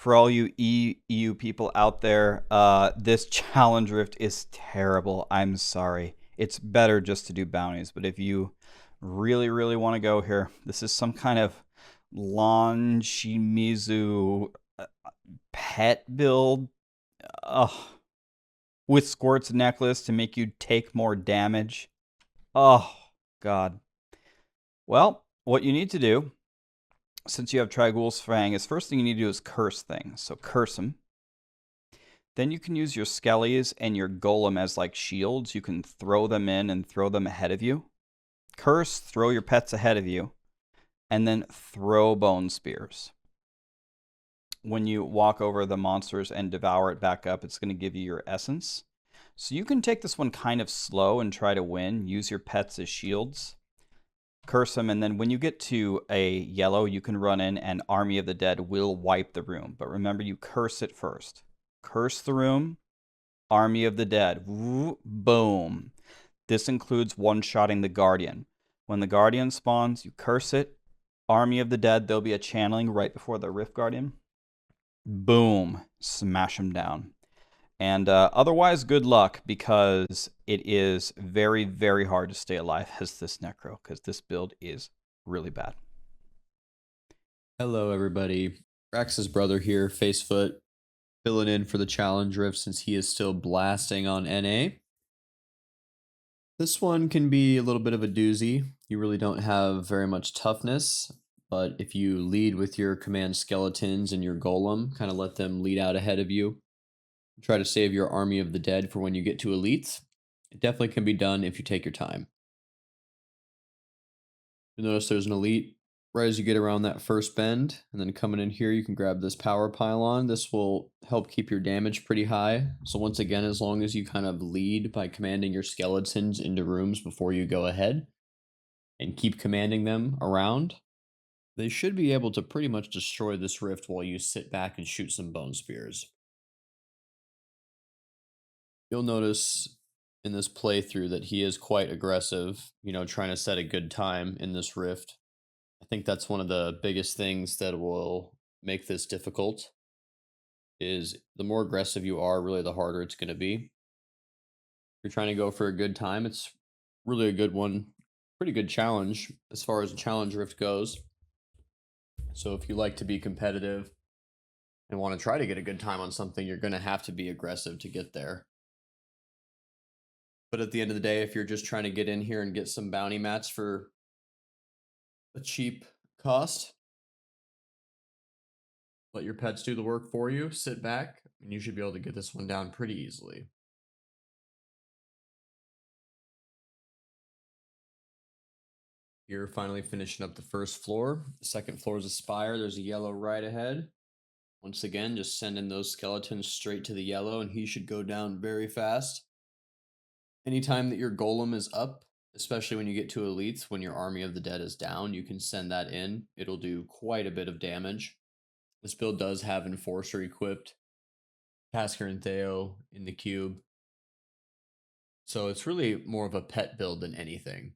For all you EU people out there, this challenge rift is terrible. I'm sorry. It's better just to do bounties, but if you really, really want to go here, this is some kind of Lon Shimizu pet build. Ugh. With Squirt's necklace to make you take more damage. Oh, God. Well, what you need to do, since you have Tragul's Fang, is first thing you need to do is curse things. So curse them. Then you can use your Skellies and your Golem as like shields. You can throw them in and throw them ahead of you. Curse, throw your pets ahead of you. And then throw Bone Spears. When you walk over the monsters and devour it back up, it's going to give you your essence. So you can take this one kind of slow and try to win. Use your pets as shields. Curse them, and then when you get to a yellow, you can run in and Army of the Dead will wipe the room. But remember, you curse it first. Curse the room, Army of the Dead. Boom. This includes one-shotting the Guardian. When the Guardian spawns, you curse it, Army of the Dead. There'll be a channeling right before the Rift Guardian. Boom. Smash them down. And otherwise, good luck, because it is very, very hard to stay alive as this Necro, because this build is really bad. Hello, everybody. Rax's brother here, Facefoot, filling in for the Challenge Rift since he is still blasting on NA. This one can be a little bit of a doozy. You really don't have very much toughness, but if you lead with your command skeletons and your golem, kind of let them lead out ahead of you, try to save your Army of the Dead for when you get to elites. It definitely can be done if you take your time. You'll notice there's an elite right as you get around that first bend, and then coming in here, you can grab this power pylon. This will help keep your damage pretty high. So once again, as long as you kind of lead by commanding your skeletons into rooms before you go ahead and keep commanding them around, they should be able to pretty much destroy this rift while you sit back and shoot some bone spears. You'll notice in this playthrough that he is quite aggressive, trying to set a good time in this rift. I think that's one of the biggest things that will make this difficult, is the more aggressive you are, really the harder it's going to be. If you're trying to go for a good time, it's really a good one. Pretty good challenge as far as the challenge rift goes. So if you like to be competitive and want to try to get a good time on something, you're going to have to be aggressive to get there. But at the end of the day, if you're just trying to get in here and get some bounty mats for a cheap cost, let your pets do the work for you, sit back, and you should be able to get this one down pretty easily. You're finally finishing up the first floor. The second floor is a spire. There's a yellow right ahead. Once again, just send in those skeletons straight to the yellow, and he should go down very fast. Anytime that your golem is up, especially when you get to elites, when your Army of the Dead is down, you can send that in. It'll do quite a bit of damage. This build does have Enforcer equipped, Tasker and Theo in the cube. So it's really more of a pet build than anything.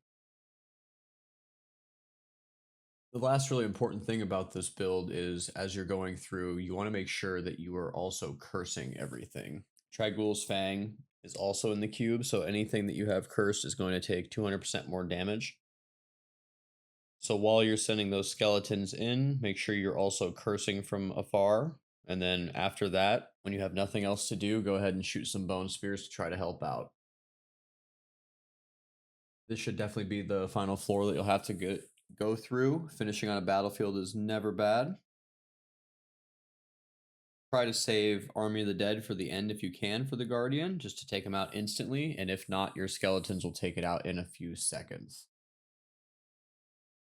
The last really important thing about this build is, as you're going through, you want to make sure that you are also cursing everything. Tragul's Fang is also in the cube, so anything that you have cursed is going to take 200% more damage. So while you're sending those skeletons in, make sure you're also cursing from afar. And then after that, when you have nothing else to do, go ahead and shoot some bone spears to try to help out. This should definitely be the final floor that you'll have to go through. Finishing on a battlefield is never bad. Try to save Army of the Dead for the end if you can for the Guardian, just to take him out instantly, and if not, your skeletons will take it out in a few seconds.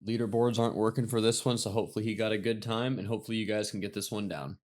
Leaderboards aren't working for this one, so hopefully he got a good time, and hopefully you guys can get this one down.